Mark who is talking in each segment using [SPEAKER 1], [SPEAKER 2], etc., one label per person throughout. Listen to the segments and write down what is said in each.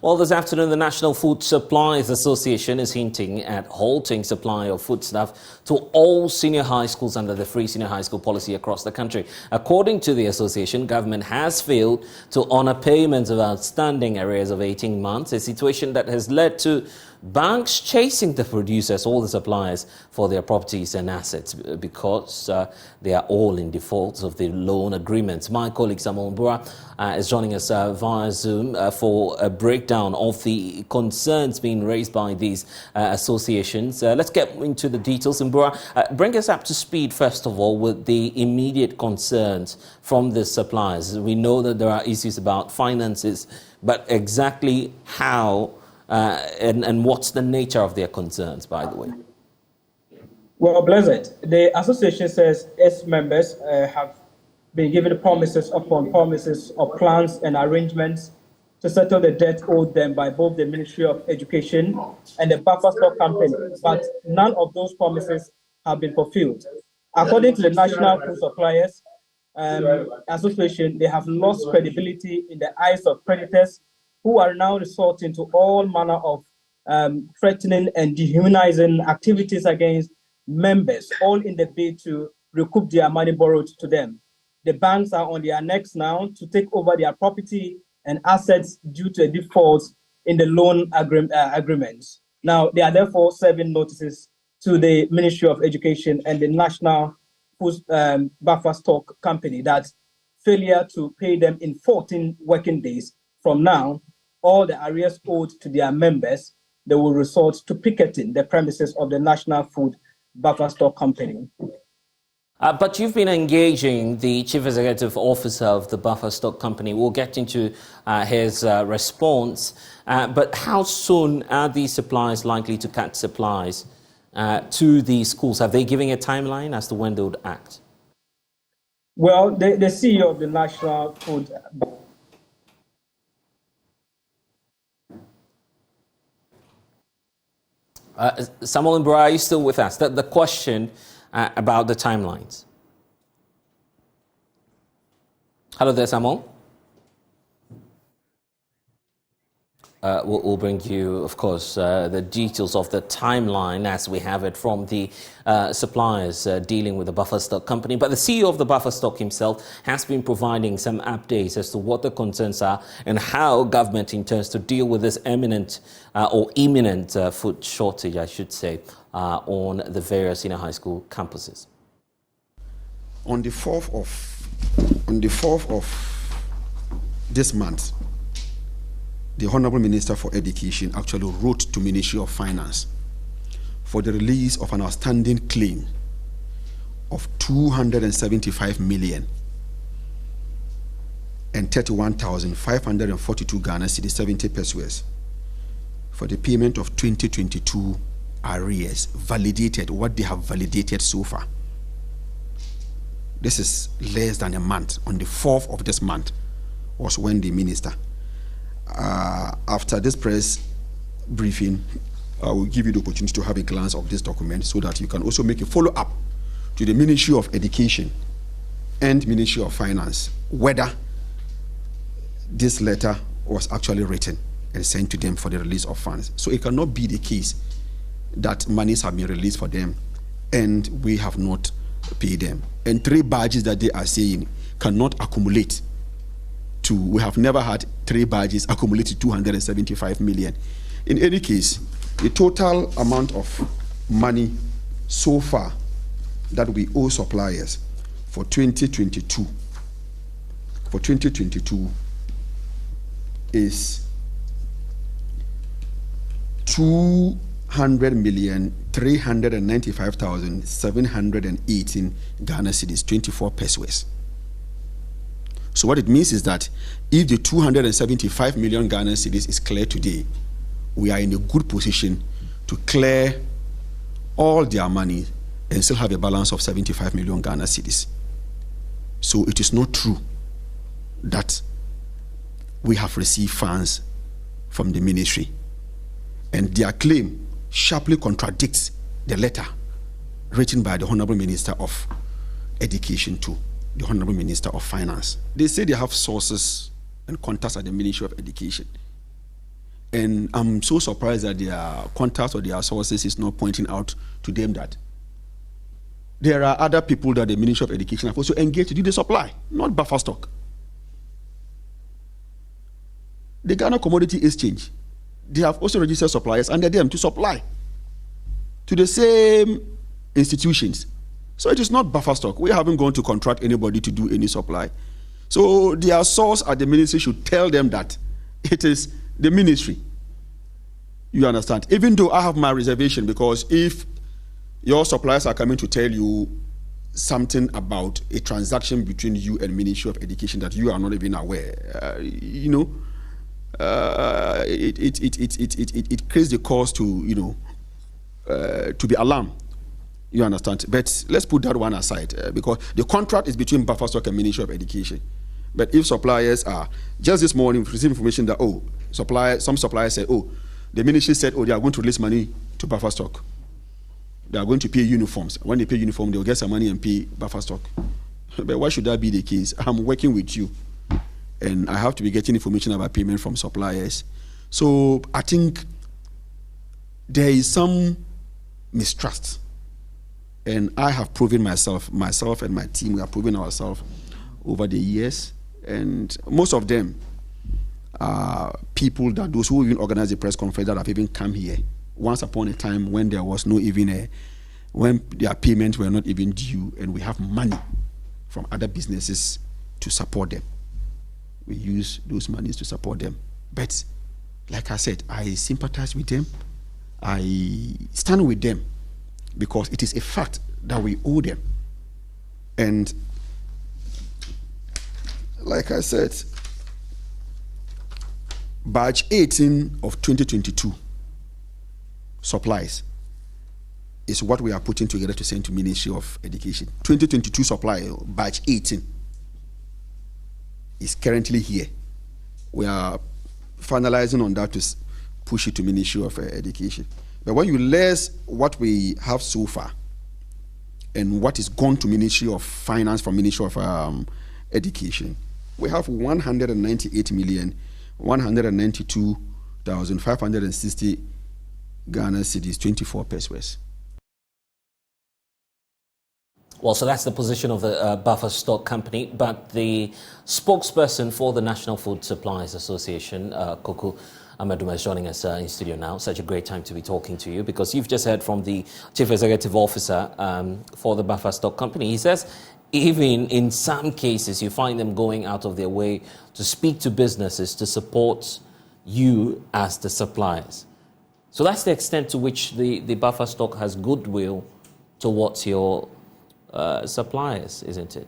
[SPEAKER 1] Well, this afternoon, the National Food Suppliers Association is hinting at halting supply of foodstuff to all senior high schools under the free senior high school policy across the country. According to the association, government has failed to honor payments of outstanding arrears of 18 months, a situation that has led to banks chasing the producers, all the suppliers, for their properties and assets because they are all in default of the loan agreements. My colleague Samuel Mbura is joining us via Zoom for a breakdown of the concerns being raised by these associations. Let's get into the details. Mbura, bring us up to speed, first of all, with the immediate concerns from the suppliers. We know that there are issues about finances, but exactly how and what's the nature of their concerns, by the way?
[SPEAKER 2] Well, Blessed, the association says its members have been given promises upon promises of plans and arrangements to settle the debt owed them by both the Ministry of Education and the Buffer Stock Company, but none of those promises have been fulfilled. According to the National Food Suppliers Association, they have lost credibility in the eyes of creditors who are now resorting to all manner of threatening and dehumanizing activities against members, all in the bid to recoup their money borrowed to them. The banks are on their necks now to take over their property and assets due to a default in the loan agreements. Now, they are therefore serving notices to the Ministry of Education and the National Food Buffer Stock Company that failure to pay them in 14 working days from now, all the arrears owed to their members, they will resort to picketing the premises of the National Food Buffer Stock Company.
[SPEAKER 1] But you've been engaging the Chief Executive Officer of the Buffer Stock Company. We'll get into his response. But how soon are these suppliers likely to cut supplies to the schools? Have they given a timeline as to when they would act?
[SPEAKER 2] Well, the CEO of the National Food
[SPEAKER 1] Samuel Mbura, are you still with us? The question about the timelines. Hello there, Samuel. We'll bring you, of course, the details of the timeline as we have it from the suppliers dealing with the Buffer Stock Company. But the CEO of the Buffer Stock himself has been providing some updates as to what the concerns are and how government intends to deal with this imminent food shortage, I should say, on the various senior high school campuses.
[SPEAKER 3] On the 4th of this month, the Honorable Minister for Education actually wrote to Ministry of Finance for the release of an outstanding claim of 275 million and 31,542 Ghana cedis 70 pesos for the payment of 2022 arrears, validated, what they have validated so far. This is less than a month. On the 4th of this month was when the minister, after this press briefing, I will give you the opportunity to have a glance of this document so that you can also make a follow-up to the Ministry of Education and Ministry of Finance, whether this letter was actually written and sent to them for the release of funds. So it cannot be the case that monies have been released for them and we have not paid them. And 3 badges that they are saying cannot accumulate to, we have never had 3 badges accumulate to 275 million. In any case, the total amount of money so far that we owe suppliers for 2022 is 200,395,718 Ghana cedis, 24 pesos. So what it means is that if the 275 million Ghana cedis is clear today, we are in a good position to clear all their money and still have a balance of 75 million Ghana cedis. So it is not true that we have received funds from the ministry. And their claim sharply contradicts the letter written by the Honorable Minister of Education to the Honorable Minister of Finance. They say they have sources and contacts at the Ministry of Education. And I'm so surprised that their contacts or their sources is not pointing out to them that there are other people that the Ministry of Education have also engaged to do the supply, not buffer stock. The Ghana Commodity Exchange, they have also registered suppliers under them to supply to the same institutions. So it is not buffer stock. We haven't gone to contract anybody to do any supply. So their source at the ministry should tell them that it is the ministry. You understand? Even though I have my reservation, because if your suppliers are coming to tell you something about a transaction between you and Ministry of Education that you are not even aware, it creates the cause to, to be alarmed. You understand? But let's put that one aside because the contract is between buffer stock and Ministry of Education. But if suppliers are, just this morning, we received information that, some suppliers said, the ministry said, they are going to release money to buffer stock. They are going to pay uniforms. When they pay uniform, they'll get some money and pay buffer stock. But why should that be the case? I'm working with you, and I have to be getting information about payment from suppliers. So I think there is some mistrust. And I have proven myself and my team, we have proven ourselves over the years. And most of them are people that those who even organize the press conference that have even come here once upon a time when there was no even when their payments were not even due, and we have money from other businesses to support them. We use those monies to support them. But like I said, I sympathize with them. I stand with them because it is a fact that we owe them. And like I said, batch 18 of 2022 supplies is what we are putting together to send to Ministry of Education. 2022 supply, batch 18, is currently here. We are finalizing on that to push it to Ministry of Education. But when you less what we have so far and what is gone to Ministry of Finance from Ministry of Education, we have 198,192,560 Ghana cedis, 24 pesos.
[SPEAKER 1] Well, so that's the position of the buffer stock company, but the spokesperson for the National Food Suppliers Association, Koku Amaduma, is joining us in studio now. Such a great time to be talking to you because you've just heard from the Chief Executive Officer for the buffer stock company. He says even in some cases you find them going out of their way to speak to businesses to support you as the suppliers. So that's the extent to which the buffer stock has goodwill towards your suppliers, isn't it?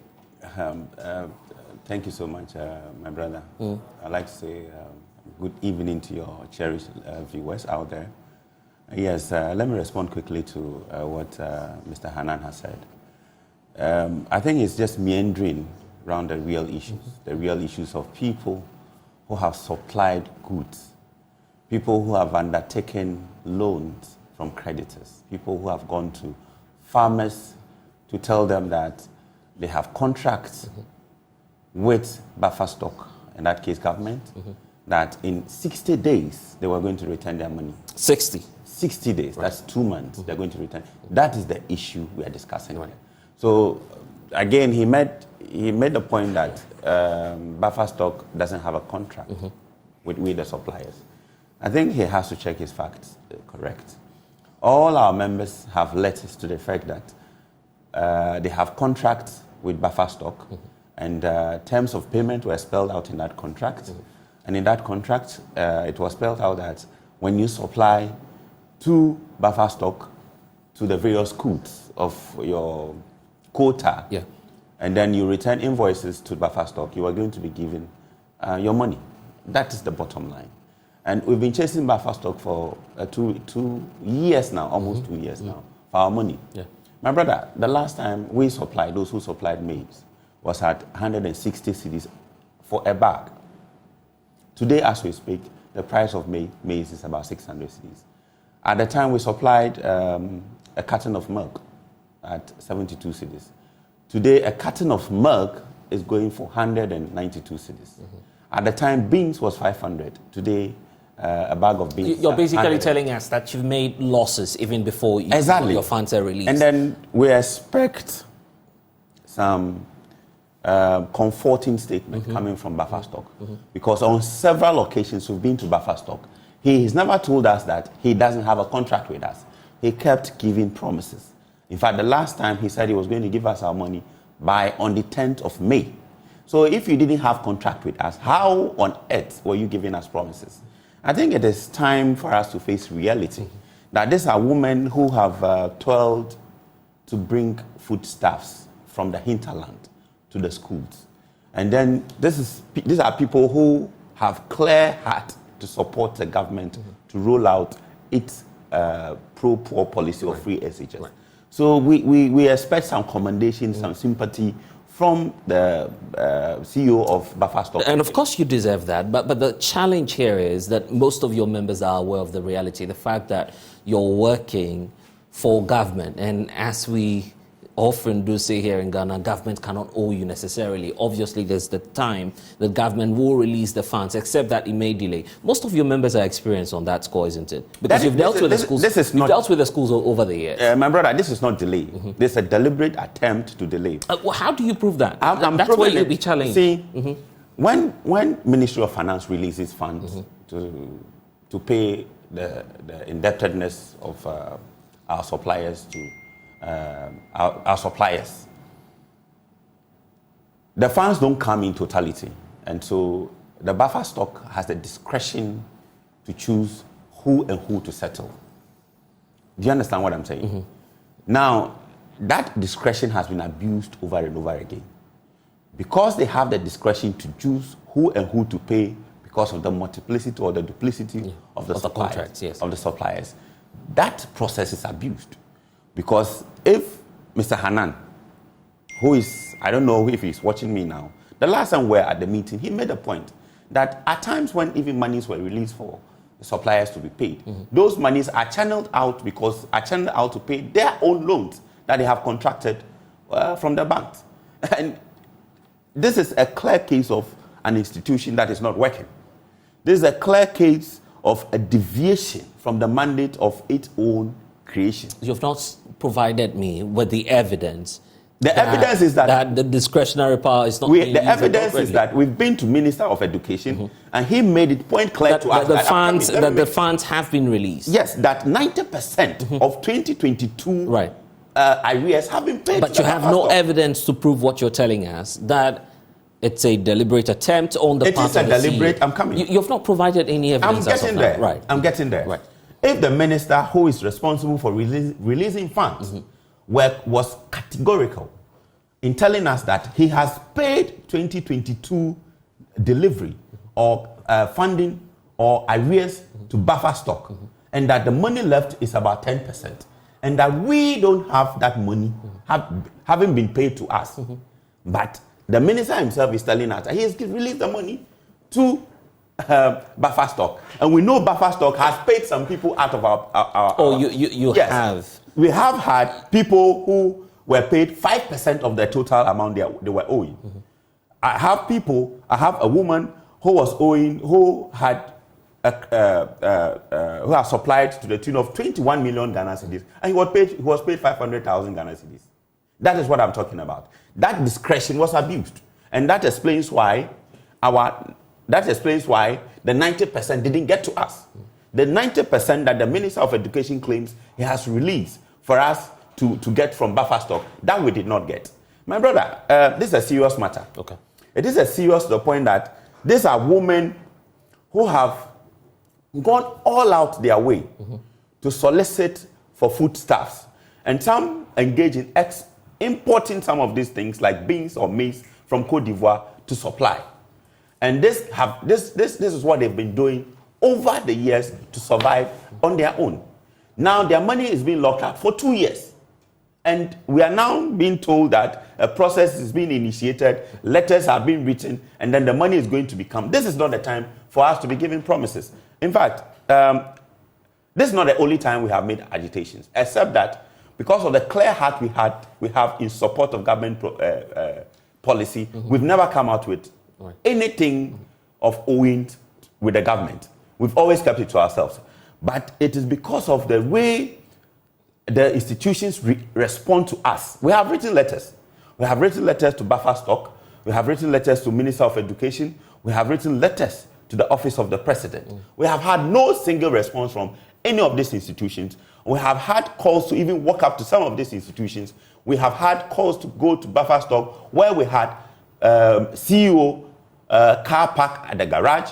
[SPEAKER 4] Thank you so much, my brother. I'd like to say good evening to your cherished viewers out there. Yes, let me respond quickly to what Mr. Hanan has said. I think it's just meandering around the real issues of people who have supplied goods, people who have undertaken loans from creditors, people who have gone to farmers to tell them that they have contracts with buffer stock, in that case government, that in 60 days they were going to return their money. 60 days, right. That's 2 months, they're going to return. That is the issue we are discussing here. So again, he made the point that buffer stock doesn't have a contract with the suppliers. I think he has to check his facts correct. All our members have letters to the effect that they have contracts with buffer stock, and terms of payment were spelled out in that contract. And in that contract, it was spelled out that when you supply to buffer stock to the various schools of your quota, and then you return invoices to buffer stock, you are going to be given your money. That is the bottom line. And we've been chasing buffer stock for 2 years now, almost 2 years now, for our money. My brother, the last time we supplied, those who supplied maize, was at 160 cedis for a bag. Today, as we speak, the price of maize is about 600 cedis. At the time, we supplied a carton of milk at 72 cedis. Today, a carton of milk is going for 192 cedis. At the time, beans was 500. Today, a bag of beans.
[SPEAKER 1] You're basically telling us that you've made losses even before your funds are released.
[SPEAKER 4] And then we expect some comforting statement coming from buffer stock. Because on several occasions we've been to buffer stock. He has never told us that he doesn't have a contract with us. He kept giving promises. In fact, the last time he said he was going to give us our money on the 10th of May. So if you didn't have contract with us, how on earth were you giving us promises? I think it is time for us to face reality. That these are women who have toiled to bring foodstuffs from the hinterland to the schools. And then these are people who have clear heart to support the government to roll out its pro-poor policy of free SHS. Right. So we expect some commendation, some sympathy from the CEO of Buffer Stock.
[SPEAKER 1] And of course you deserve that, but the challenge here is that most of your members are aware of the reality, the fact that you're working for government, and as we often do say here in Ghana, government cannot owe you necessarily. Obviously, there's the time the government will release the funds, except that it may delay. Most of your members are experienced on that score, isn't it? Because you've dealt with the schools. You've dealt with the schools over the years.
[SPEAKER 4] My brother, this is not delay. This is a deliberate attempt to delay.
[SPEAKER 1] Well, how do you prove that? That's where you'll be challenged.
[SPEAKER 4] See, when Ministry of Finance releases funds to pay the indebtedness of our suppliers to our suppliers, the funds don't come in totality, and so the buffer stock has the discretion to choose who to settle. Do you understand what I'm saying? Now, that discretion has been abused over and over again. Because they have the discretion to choose who to pay because of the multiplicity or the duplicity of the suppliers,
[SPEAKER 1] contracts, yes.
[SPEAKER 4] of the suppliers, that process is abused. Because if Mr. Hanan, who is, I don't know if he's watching me now, the last time we were at the meeting, he made a point that at times when even monies were released for the suppliers to be paid, those monies are channeled out to pay their own loans that they have contracted from the banks. And this is a clear case of an institution that is not working. This is a clear case of a deviation from the mandate of its own creation.
[SPEAKER 1] You've not provided me with the evidence.
[SPEAKER 4] The evidence is that
[SPEAKER 1] the discretionary power is not.
[SPEAKER 4] The evidence is that we've been to Minister of Education, and he made it point clear to us
[SPEAKER 1] that the funds have been released.
[SPEAKER 4] Yes, that 90% of 2022 arrears have been paid.
[SPEAKER 1] But you have no evidence to prove what you're telling us, that it's a deliberate attempt on the part of the CEO. It is a deliberate.
[SPEAKER 4] I'm coming.
[SPEAKER 1] You've not provided any evidence.
[SPEAKER 4] I'm getting there.
[SPEAKER 1] Right.
[SPEAKER 4] I'm getting there.
[SPEAKER 1] Right.
[SPEAKER 4] If the minister who is responsible for releasing funds was categorical in telling us that he has paid 2022 delivery or funding or arrears to buffer stock, and that the money left is about 10%, and that we don't have that money having been paid to us, but the minister himself is telling us that he has released the money to buffer stock, and we know buffer stock has paid some people out of our
[SPEAKER 1] you
[SPEAKER 4] yes.
[SPEAKER 1] have.
[SPEAKER 4] We have had people who were paid 5% of the total amount they were owing. I have a woman who was owing, who had who has supplied to the tune of 21 million Ghana cedis, and he was paid 500,000 Ghana cedis. That is what I'm talking about. That discretion was abused, and that explains why the 90% didn't get to us. The 90% that the Minister of Education claims he has released for us to get from buffer stock, that we did not get. My brother, this is a serious matter.
[SPEAKER 1] Okay.
[SPEAKER 4] It is a serious to the point that these are women who have gone all out their way to solicit for foodstuffs. And some engage in importing some of these things like beans or maize from Cote d'Ivoire to supply. And this is what they've been doing over the years to survive on their own. Now their money is being locked up for 2 years. And we are now being told that a process is being initiated, letters are being written, and then the money is going to come. This is not the time for us to be giving promises. In fact, this is not the only time we have made agitations, except that because of the clear heart we have in support of government policy, we've never come out with anything of owing with the government. We've always kept it to ourselves. But it is because of the way the institutions respond to us. We have written letters. We have written letters to Buffer Stock. We have written letters to Minister of Education. We have written letters to the Office of the President. We have had no single response from any of these institutions. We have had calls to even walk up to some of these institutions. We have had calls to go to Buffer Stock where we had CEO car park at the garage,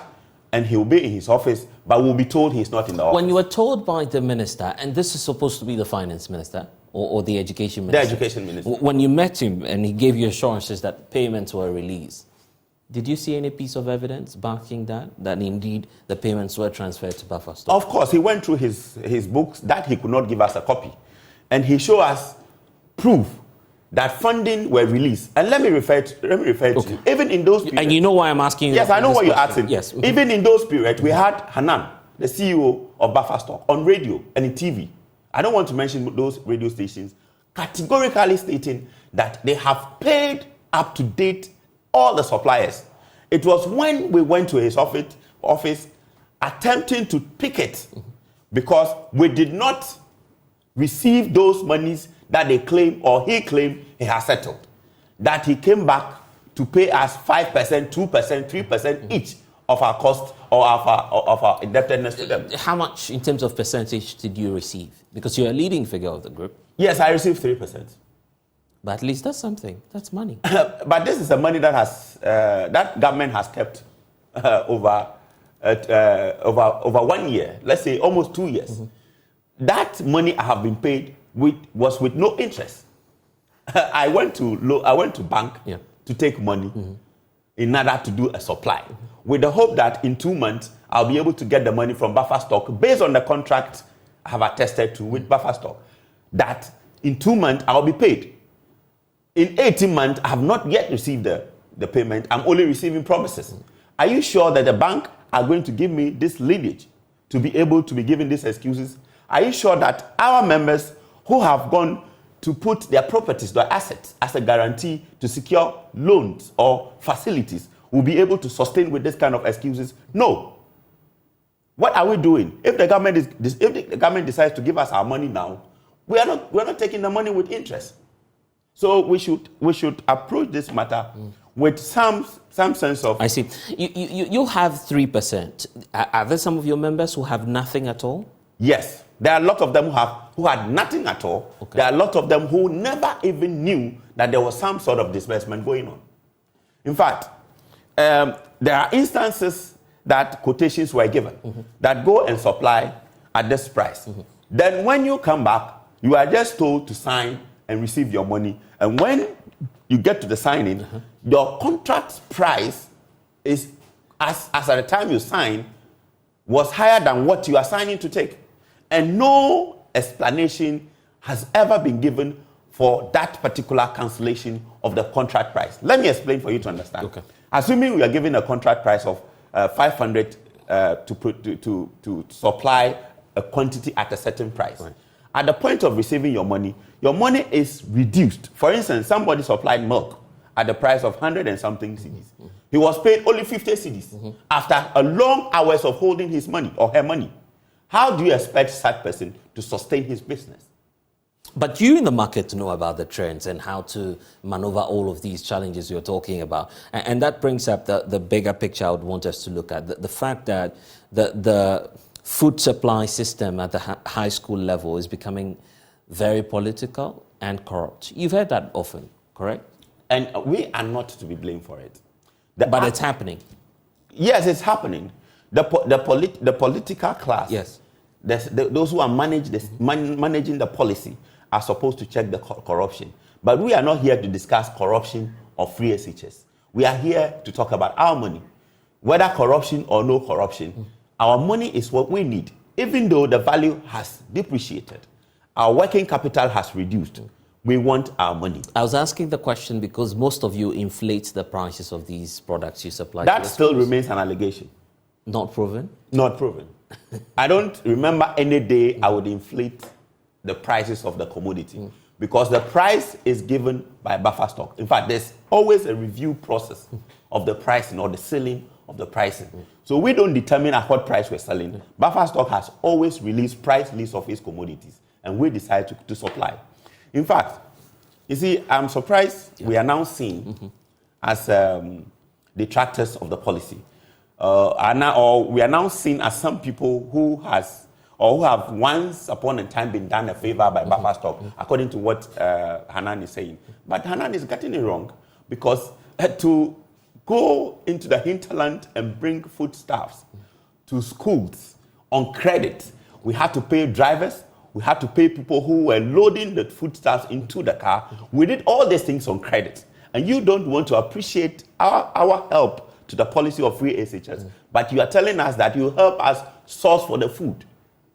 [SPEAKER 4] and he will be in his office, but we'll be told he's not in the office.
[SPEAKER 1] When you were told by the minister, and this is supposed to be the finance minister or the education minister.
[SPEAKER 4] The education minister.
[SPEAKER 1] When you met him and he gave you assurances that payments were released, did you see any piece of evidence backing that indeed the payments were transferred to Buffer Stock?
[SPEAKER 4] Of course, he went through his books that he could not give us a copy. And he showed us proof that funding were released. And let me refer to you. Even in those periods,
[SPEAKER 1] and you know why I'm asking you?
[SPEAKER 4] Yes, I know what you're asking.
[SPEAKER 1] Yes.
[SPEAKER 4] Even in those periods, we had Hanan, the CEO of Buffer Stock, on radio and in TV. I don't want to mention those radio stations, categorically stating that they have paid up to date all the suppliers. It was when we went to his office attempting to picket because we did not receive those monies that they claim or he claimed he has settled, that he came back to pay us 5%, 2%, 3% each of our cost or of our indebtedness to them.
[SPEAKER 1] How much in terms of percentage did you receive? Because you're a leading figure of the group.
[SPEAKER 4] Yes, I received 3%.
[SPEAKER 1] But at least that's something. That's money.
[SPEAKER 4] But this is the money that has that government has kept over 1 year. Let's say almost 2 years. That money I have been paid was with no interest. I went to bank to take money in order to do a supply, with the hope that in 2 months I'll be able to get the money from Buffer Stock based on the contract I have attested to with Buffer Stock. That in 2 months I'll be paid. In 18 months I have not yet received the payment. I'm only receiving promises. Are you sure that the bank are going to give me this lineage to be able to be given these excuses? Are you sure that our members who have gone to put their properties, their assets, as a guarantee to secure loans or facilities will be able to sustain with this kind of excuses? No. What are we doing? If the government decides to give us our money now, we're not taking the money with interest. So we should approach this matter with some sense of.
[SPEAKER 1] I see. You have 3%. Are there some of your members who have nothing at all?
[SPEAKER 4] Yes. There are a lot of them who had nothing at all. Okay. There are a lot of them who never even knew that there was some sort of disbursement going on. In fact, there are instances that quotations were given that go and supply at this price. Then when you come back, you are just told to sign and receive your money. And when you get to the signing, your contract price is, as at the time you sign, was higher than what you are signing to take. And no explanation has ever been given for that particular cancellation of the contract price. Let me explain for you to understand. Okay. Assuming we are given a contract price of 500 to supply a quantity at a certain price. Right. At the point of receiving your money is reduced. For instance, somebody supplied milk at the price of 100 and something cedis. He was paid only 50 cedis after a long hours of holding his money or her money. How do you expect such person to sustain his business?
[SPEAKER 1] But you in the market know about the trends and how to maneuver all of these challenges you're talking about. And that brings up the bigger picture I would want us to look at. The fact that the food supply system at the high school level is becoming very political and corrupt. You've heard that often, correct?
[SPEAKER 4] And we are not to be blamed for it.
[SPEAKER 1] But it's happening.
[SPEAKER 4] Yes, it's happening. The political class,
[SPEAKER 1] yes,
[SPEAKER 4] those who are managing the policy are supposed to check the corruption. But we are not here to discuss corruption or free SHS. We are here to talk about our money. Whether corruption or no corruption, our money is what we need. Even though the value has depreciated, our working capital has reduced, we want our money.
[SPEAKER 1] I was asking the question because most of you inflate the prices of these products you supply.
[SPEAKER 4] That still remains an allegation.
[SPEAKER 1] Not proven?
[SPEAKER 4] Not proven. I don't remember any day I would inflate the prices of the commodity because the price is given by Buffer Stock. In fact, there's always a review process of the pricing or the selling of the pricing. So we don't determine at what price we're selling. Buffer stock has always released price lists of its commodities, and we decide to supply. In fact, you see, I'm surprised we are now seen as detractors of the policy. Or we are now seen as some people who have once upon a time been done a favor by buffer stock, according to what Hanan is saying. But Hanan is getting it wrong, because to go into the hinterland and bring foodstuffs to schools on credit, we had to pay drivers, we had to pay people who were loading the foodstuffs into the car. We did all these things on credit. And you don't want to appreciate our help to the policy of free SHS, but you are telling us that you help us source for the food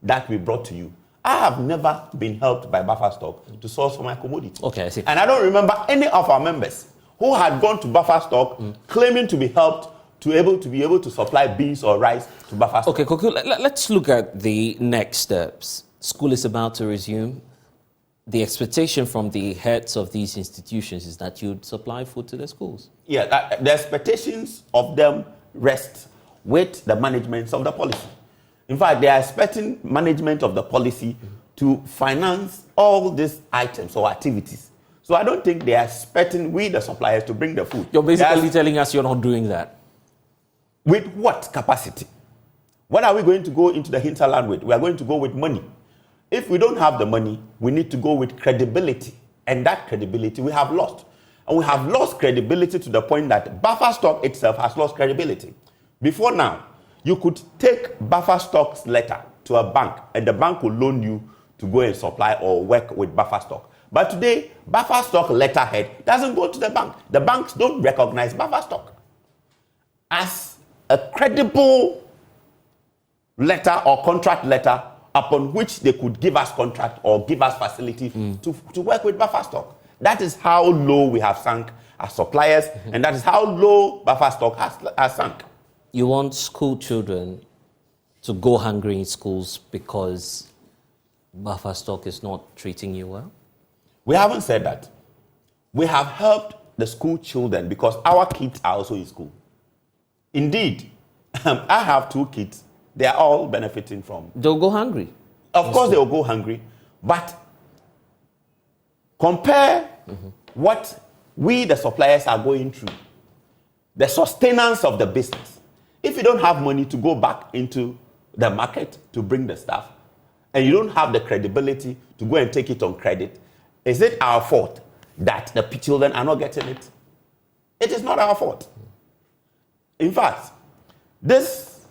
[SPEAKER 4] that we brought to you. I have never been helped by buffer stock to source for my commodity.
[SPEAKER 1] Okay, I see.
[SPEAKER 4] And I don't remember any of our members who had gone to buffer stock claiming to be helped to be able to supply beans or rice to buffer stock.
[SPEAKER 1] Okay, Koku, let's look at the next steps. School is about to resume. The expectation from the heads of these institutions is that you'd supply food to the schools.
[SPEAKER 4] Yeah, the expectations of them rest with the management of the policy. In fact, they are expecting management of the policy to finance all these items or activities. So I don't think they are expecting we, the suppliers, to bring the food.
[SPEAKER 1] You're basically telling us you're not doing that.
[SPEAKER 4] With what capacity? What are we going to go into the hinterland with? We are going to go with money. If we don't have the money, we need to go with credibility. And that credibility we have lost. And we have lost credibility to the point that buffer stock itself has lost credibility. Before now, you could take buffer stock's letter to a bank, and the bank will loan you to go and supply or work with buffer stock. But today, buffer stock letterhead doesn't go to the bank. The banks don't recognize buffer stock as a credible letter or contract letter upon which they could give us contract or give us facility to work with buffer stock. That is how low we have sunk as suppliers, and that is how low buffer stock has sunk.
[SPEAKER 1] You want school children to go hungry in schools because buffer stock is not treating you well?
[SPEAKER 4] We haven't said that. We have helped the school children because our kids are also in school. Indeed, I have 2 kids. They are all benefiting from.
[SPEAKER 1] They'll go hungry.
[SPEAKER 4] Of course, they will go hungry, but compare what we, the suppliers, are going through, the sustenance of the business. If you don't have money to go back into the market to bring the stuff, and you don't have the credibility to go and take it on credit, is it our fault that the children are not getting it? It is not our fault. In fact, this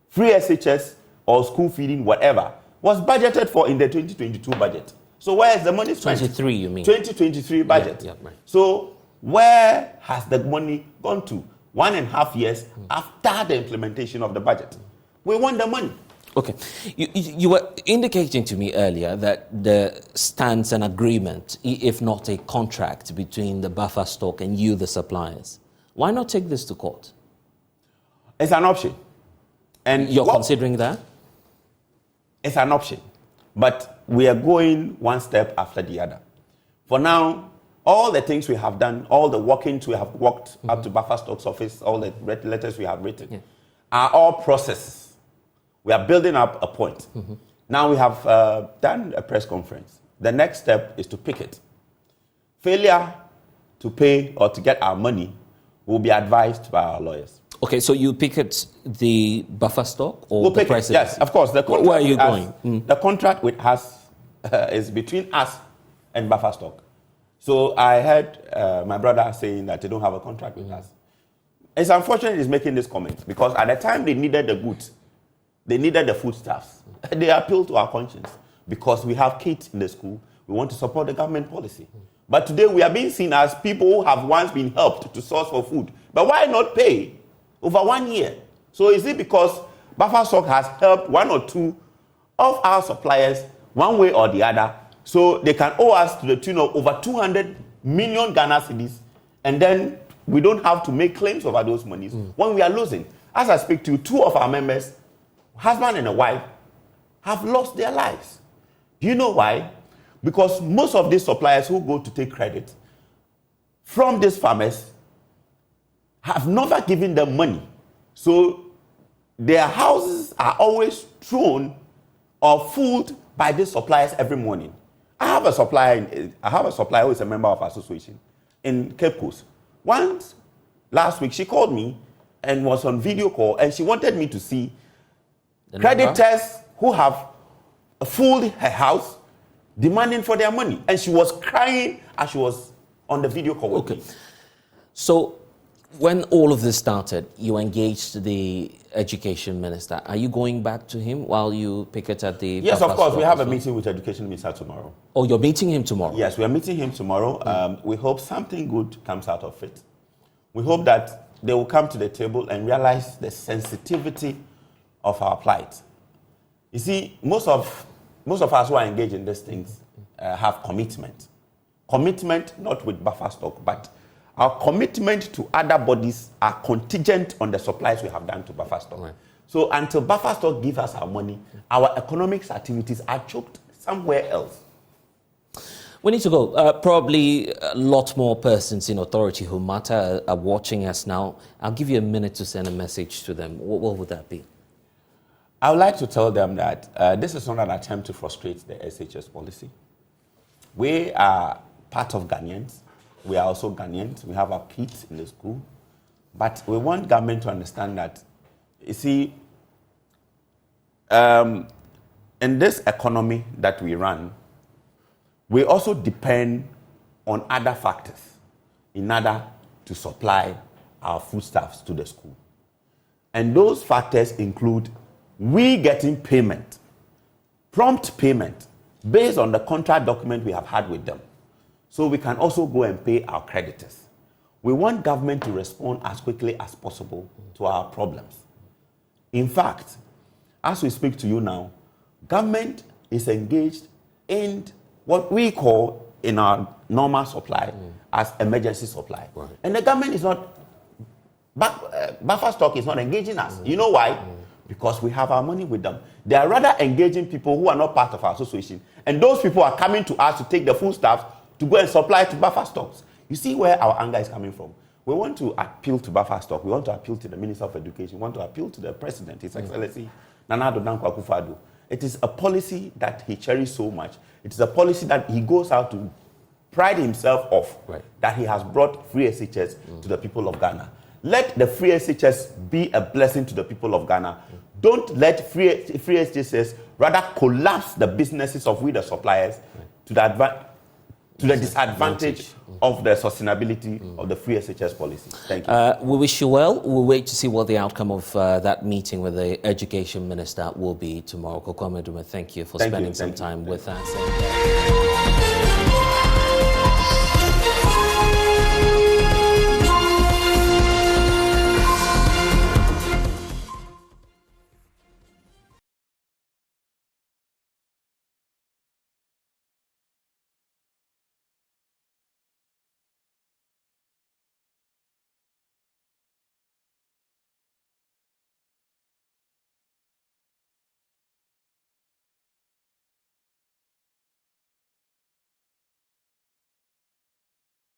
[SPEAKER 4] free SHS or school feeding, whatever, was budgeted for in the 2022 budget. So where is the money spent?
[SPEAKER 1] 23, you mean?
[SPEAKER 4] 2023 budget.
[SPEAKER 1] Yeah, right.
[SPEAKER 4] So where has the money gone to? 1.5 years after the implementation of the budget. We want the money.
[SPEAKER 1] Okay. You were indicating to me earlier that there stands an agreement, if not a contract, between the buffer stock and you, the suppliers. Why not take this to court?
[SPEAKER 4] It's an option. And
[SPEAKER 1] you're considering that?
[SPEAKER 4] It's an option. But we are going one step after the other. For now, all the things we have done, all the walk-ins we have walked up to buffer stock's office, all the letters we have written, are all processes. We are building up a point. Now we have done a press conference. The next step is to picket. Failure to pay or to get our money will be advised by our lawyers.
[SPEAKER 1] Okay, so you picket the buffer stock or
[SPEAKER 4] we'll
[SPEAKER 1] the price?
[SPEAKER 4] Yes, of course. The
[SPEAKER 1] where are you going?
[SPEAKER 4] The contract with us is between us and buffer stock. So I heard my brother saying that they don't have a contract with us. It's unfortunate he's making this comment because at the time they needed the goods, they needed the foodstuffs. They appeal to our conscience because we have kids in the school. We want to support the government policy. But today we are being seen as people who have once been helped to source for food. But why not pay over 1 year? So is it because buffer stock has helped 1 or 2 of our suppliers one way or the other, so they can owe us to the tune of over 200 million Ghana cedis, and then we don't have to make claims over those monies when we are losing? As I speak to you, 2 of our members, husband and a wife, have lost their lives. Do you know why? Because most of these suppliers who go to take credit from these farmers have never given them money So their houses are always thrown or fooled by these suppliers every morning. I have a supplier who is a member of our association in Cape Coast. Once last week, she called me and was on video call, and she wanted me to see creditors who have fooled her house, demanding for their money. And she was crying as she was on the video call with me.
[SPEAKER 1] So when all of this started, you engaged the education minister. Are you going back to him while you picket at the...
[SPEAKER 4] Yes, of course. We have a meeting with the education minister tomorrow.
[SPEAKER 1] Oh, you're meeting him tomorrow?
[SPEAKER 4] Yes, we are meeting him tomorrow. We hope something good comes out of it. We hope that they will come to the table and realize the sensitivity of our plight. You see, most of us who are engaged in these things have commitment. Commitment not with buffer stock, but our commitment to other bodies are contingent on the supplies we have done to buffer stock. Right. So until buffer stock gives us our money, our economic activities are choked somewhere else.
[SPEAKER 1] We need to go. Probably a lot more persons in authority who matter are watching us now. I'll give you a minute to send a message to them. What would that be?
[SPEAKER 4] I would like to tell them that this is not an attempt to frustrate the SHS policy. We are part of Ghanaians. We are also Ghanaians. We have our kids in the school. But we want government to understand that, you see, in this economy that we run, we also depend on other factors in order to supply our foodstuffs to the school. And those factors include we getting payment, prompt payment, based on the contract document we have had with them. So we can also go and pay our creditors. We want government to respond as quickly as possible to our problems. In fact, as we speak to you now, government is engaged in what we call in our normal supply as emergency supply. Right. And the government is not, buffer stock is not engaging us. You know why? Because we have our money with them. They are rather engaging people who are not part of our association. And those people are coming to us to take the foodstuffs to go and supply to buffer stocks. You see where our anger is coming from. We want to appeal to buffer stock. We want to appeal to the Minister of Education. We want to appeal to the President, His Excellency Nana Addo Dankwa Akufo-Addo. It is a policy that he cherishes so much. It is a policy that he goes out to pride himself of, that he has brought free SHS to the people of Ghana. Let the free SHS be a blessing to the people of Ghana. Don't let free SHS rather collapse the businesses of we the suppliers to the disadvantage of the sustainability of the free SHS policy. Thank you. We
[SPEAKER 1] wish you well. We'll wait to see what the outcome of that meeting with the education minister will be tomorrow. Kokwame Dume, thank you for spending some time with us.